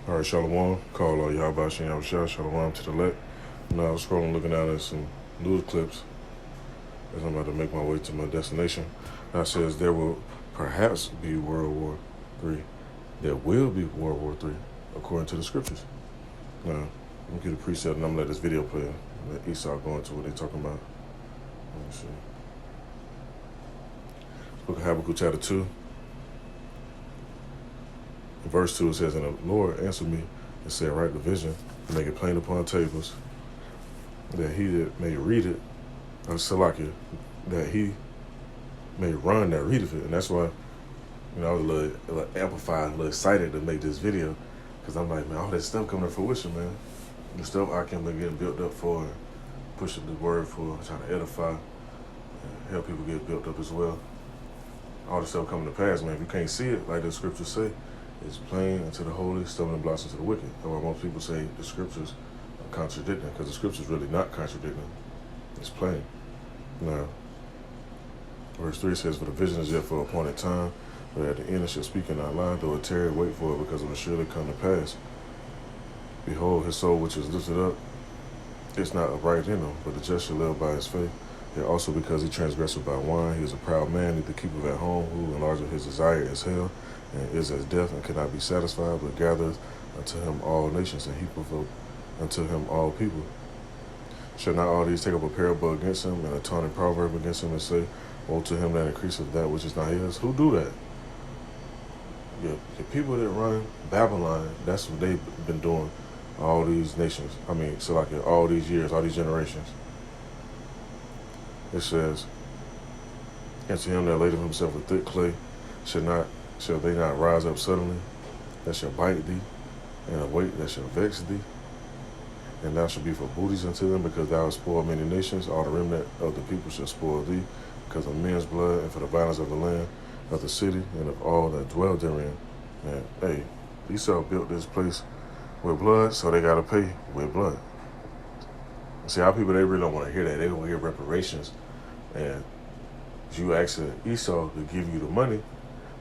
All right, Shalom. Call Yahweh Shem Yahushua, Shalom to the left. Now I was scrolling, looking down at some news clips as I'm about to make my way to my destination. Now it says there will perhaps be World War III. There will be World War III, according to the scriptures. Now, I'm going to get a preset and I'm going to let this video play. Let Esau go into what they're talking about. Let me see. Book of Habakkuk, chapter 2. In verse 2, it says, "And the Lord answered me and said, write the vision and make it plain upon tables, that he that may read it, Salakia, that he may run that readeth it." And that's why, I was a little amplified, a little excited to make this video, because I'm like, man, all that stuff coming to fruition, man. The stuff I can be getting built up for, pushing the word for, trying to edify, and help people get built up as well. All the stuff coming to pass, man. If you can't see it, like the scriptures say, it's plain unto the holy, stumbling blocks unto the wicked. That's why most people say the scriptures are contradicting, because the scriptures really not contradicting. It's plain. Now, verse 3 says, "For the vision is yet for a appointed time, but at the end it shall speak and not lie, though it tarry, wait for it, because it will surely come to pass. Behold, his soul which is lifted up, it's not upright in him, but the just shall live by his faith. Yet also because he transgressed by wine, he is a proud man, neither keepeth at home, who enlargeth his desire is hell, and is as death, and cannot be satisfied, but gathereth unto him all nations, and heapeth up unto him all people. Shall not all these take up a parable against him, and a taunting proverb against him, and say, woe to him that increaseth that which is not his?" Who do that? The people that run Babylon, that's what they've been doing all these nations. So like all these years, all these generations. It says, "And to him that ladeth himself with thick clay, shall they not rise up suddenly, that shall bite thee, and a weight that shall vex thee? And thou shalt be for booties unto them, because thou hast spoiled many nations. All the remnant of the people shall spoil thee, because of men's blood, and for the violence of the land, of the city, and of all that dwell therein." And hey, Esau built this place with blood, so they gotta pay with blood. See, our people, they really don't want to hear that. They want to hear reparations. And you asking Esau to give you the money,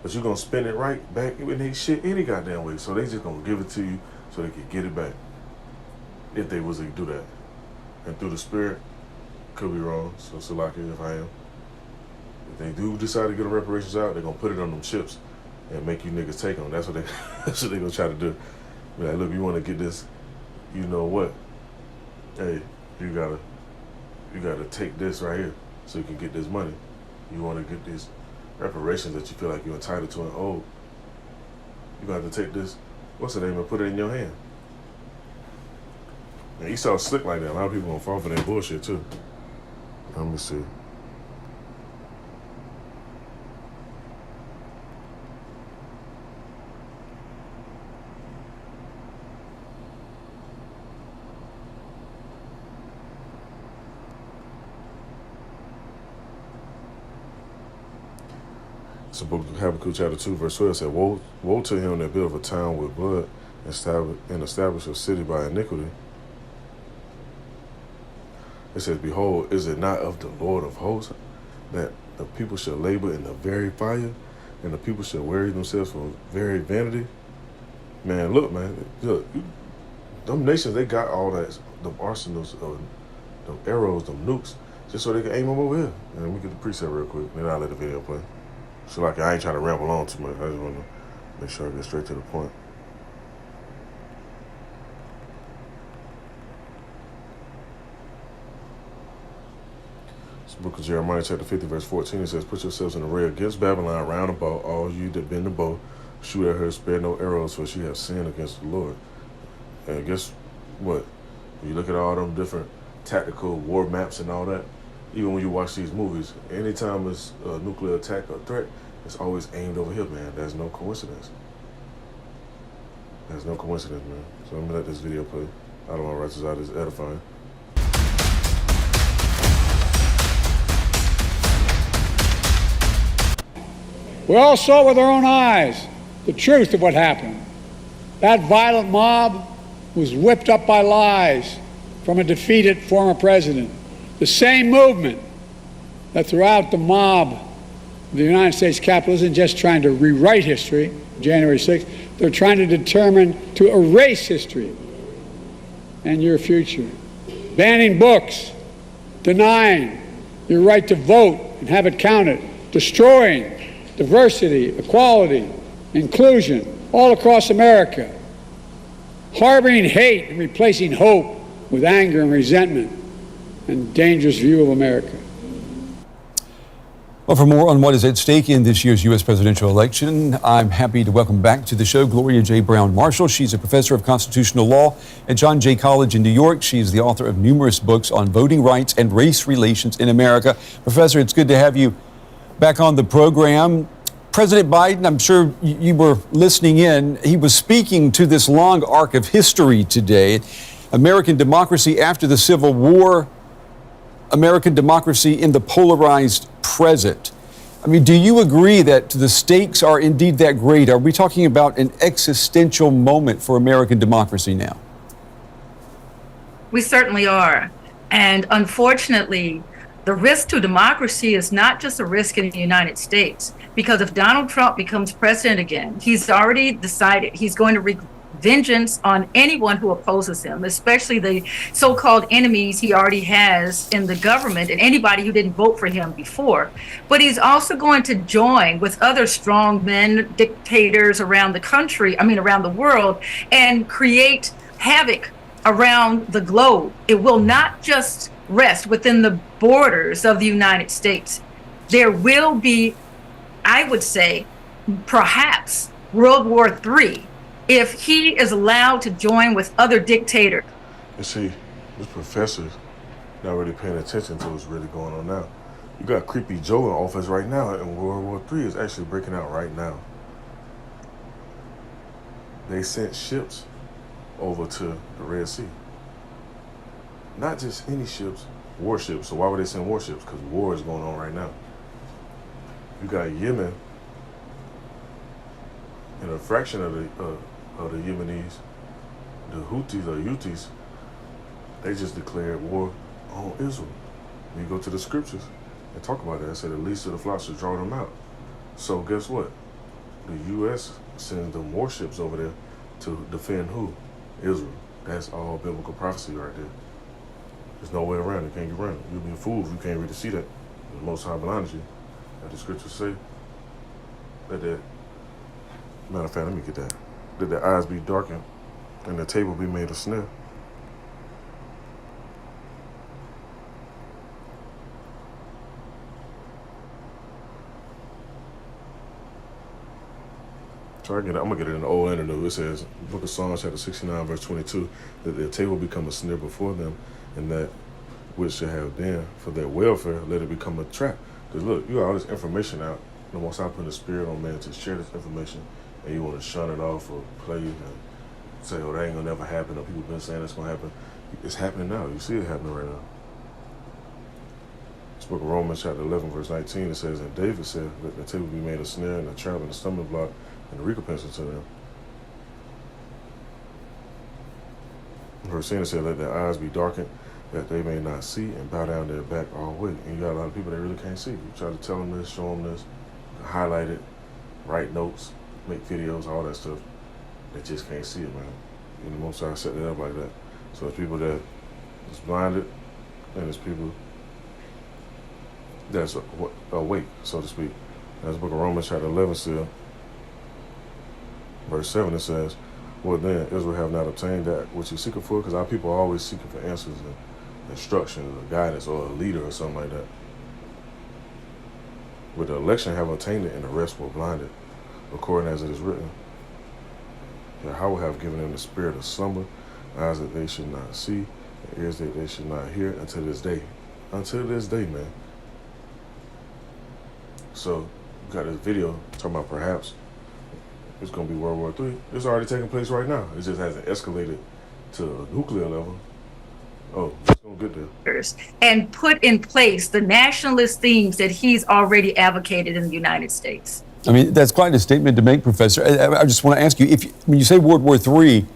but you're going to spend it right back in their shit any goddamn way. So they just going to give it to you so they can get it back, if they was to do that. And through the spirit, could be wrong, so Salaki if I am. If they do decide to get the reparations out, they're going to put it on them chips and make you niggas take them. That's what they going to try to do. Be like, look, you want to get this, you know what? Hey, you gotta take this right here so you can get this money. You want to get these reparations that you feel like you're entitled to and owed. You got to take this, what's the name, and put it in your hand. And Esau's slick like that. A lot of people gonna fall for that bullshit too. Let me see. It's the book of Habakkuk, chapter 2, verse 12. It said, woe to him that buildeth a town with blood, and establish a city by iniquity. It says, behold, is it not of the Lord of hosts that the people shall labor in the very fire, and the people shall weary themselves for very vanity? Man, look, them nations, they got all that, them arsenals, them arrows, them nukes, just so they can aim them over here. And let me get the preset real quick, then I'll let the video play. So like, I ain't trying to ramble on too much. I just want to make sure I get straight to the point. It's the book of Jeremiah, chapter 50, verse 14. It says, "Put yourselves in array against Babylon round about, all you that bend the bow. Shoot at her, spare no arrows, for she has sinned against the Lord." And guess what? When you look at all them different tactical war maps and all that, even when you watch these movies, anytime it's a nuclear attack or threat, it's always aimed over here, man. There's no coincidence. There's no coincidence, man. So I'm gonna let this video play. I don't want to write this out, it's edifying. We all saw with our own eyes the truth of what happened. That violent mob was whipped up by lies from a defeated former president. The same movement that throughout the mob of the United States Capitol isn't just trying to rewrite history, January 6th, They're trying to determine to erase history and your future. Banning books, denying your right to vote and have it counted, destroying diversity, equality, inclusion all across America, harboring hate and replacing hope with anger and resentment and dangerous view of America. Well, for more on what is at stake in this year's U.S. presidential election, I'm happy to welcome back to the show Gloria J. Brown-Marshall. She's a professor of constitutional law at John Jay College in New York. She is the author of numerous books on voting rights and race relations in America. Professor, it's good to have you back on the program. President Biden, I'm sure you were listening in. He was speaking to this long arc of history today. American democracy after the Civil War, American democracy in the polarized present. I mean, do you agree that the stakes are indeed that great? Are we talking about an existential moment for American democracy now? We certainly are. And unfortunately, the risk to democracy is not just a risk in the United States, because if Donald Trump becomes president again, he's already decided he's going to wreak vengeance on anyone who opposes him, especially the so-called enemies he already has in the government and anybody who didn't vote for him before. But he's also going to join with other strong men, dictators around the country, around the world, and create havoc around the globe. It will not just rest within the borders of the United States. There will be, I would say, perhaps World War III if he is allowed to join with other dictators. You see, this professor's not really paying attention to what's really going on now. You got Creepy Joe in office right now, and World War III is actually breaking out right now. They sent ships over to the Red Sea. Not just any ships, warships. So why would they send warships? Because war is going on right now. You got Yemen, and a fraction of the Yemenis, the Houthis or Houthis, they just declared war on Israel. You go to the scriptures and talk about that. It said the least of the flocks should draw them out. So guess what? The U.S. sends them warships over there to defend who? Israel. That's all biblical prophecy right there. There's no way around it. You can't get around it. You'll be a fool if you can't really see that. The Most High blinded you. Like the scriptures say. Matter of fact, let me get that. Let their eyes be darkened and the table be made a snare. Try to get it. I'm gonna get it in the old and the new. It says, Book of Psalms, chapter 69, verse 22, that their table become a snare before them, and that which shall have been for their welfare, let it become a trap. Because look, you got all this information out. And once I put the spirit on man to share this information, and you want to shun it off or play and say, oh, that ain't gonna never happen, or people been saying it's gonna happen. It's happening now. You see it happening right now. This book of Romans, chapter 11, verse 19, it says, and David said, let the table be made a snare and a trap and a stumbling block and a recompense to them. Verse 10 said, let their eyes be darkened, that they may not see, and bow down their back all the way. And you got a lot of people that really can't see. You try to tell them this, show them this, highlight it, write notes, make videos, all that stuff. They just can't see it, man. And the Most High set it up like that. So it's people that is blinded, and it's people that's awake, so to speak. That's the book of Romans, chapter 11, still. Verse 7, it says, well then, Israel have not obtained that which he seeketh for, because our people are always seeking for answers and instructions or guidance or a leader or something like that. But the election have obtained it, and the rest were blinded, according as it is written. Yahweh have given them the spirit of slumber, eyes that they should not see, and ears that they should not hear until this day. Until this day, man. So, you got this video talking about perhaps it's going to be World War III. It's already taking place right now. It just hasn't escalated to a nuclear level. Oh, it's going to get there. And put in place the nationalist themes that he's already advocated in the United States. I mean, that's quite a statement to make, Professor. I just want to ask you, when you say World War III,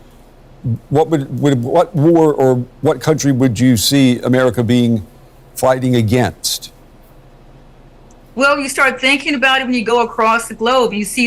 what war or what country would you see America being fighting against? Well, you start thinking about it when you go across the globe. You see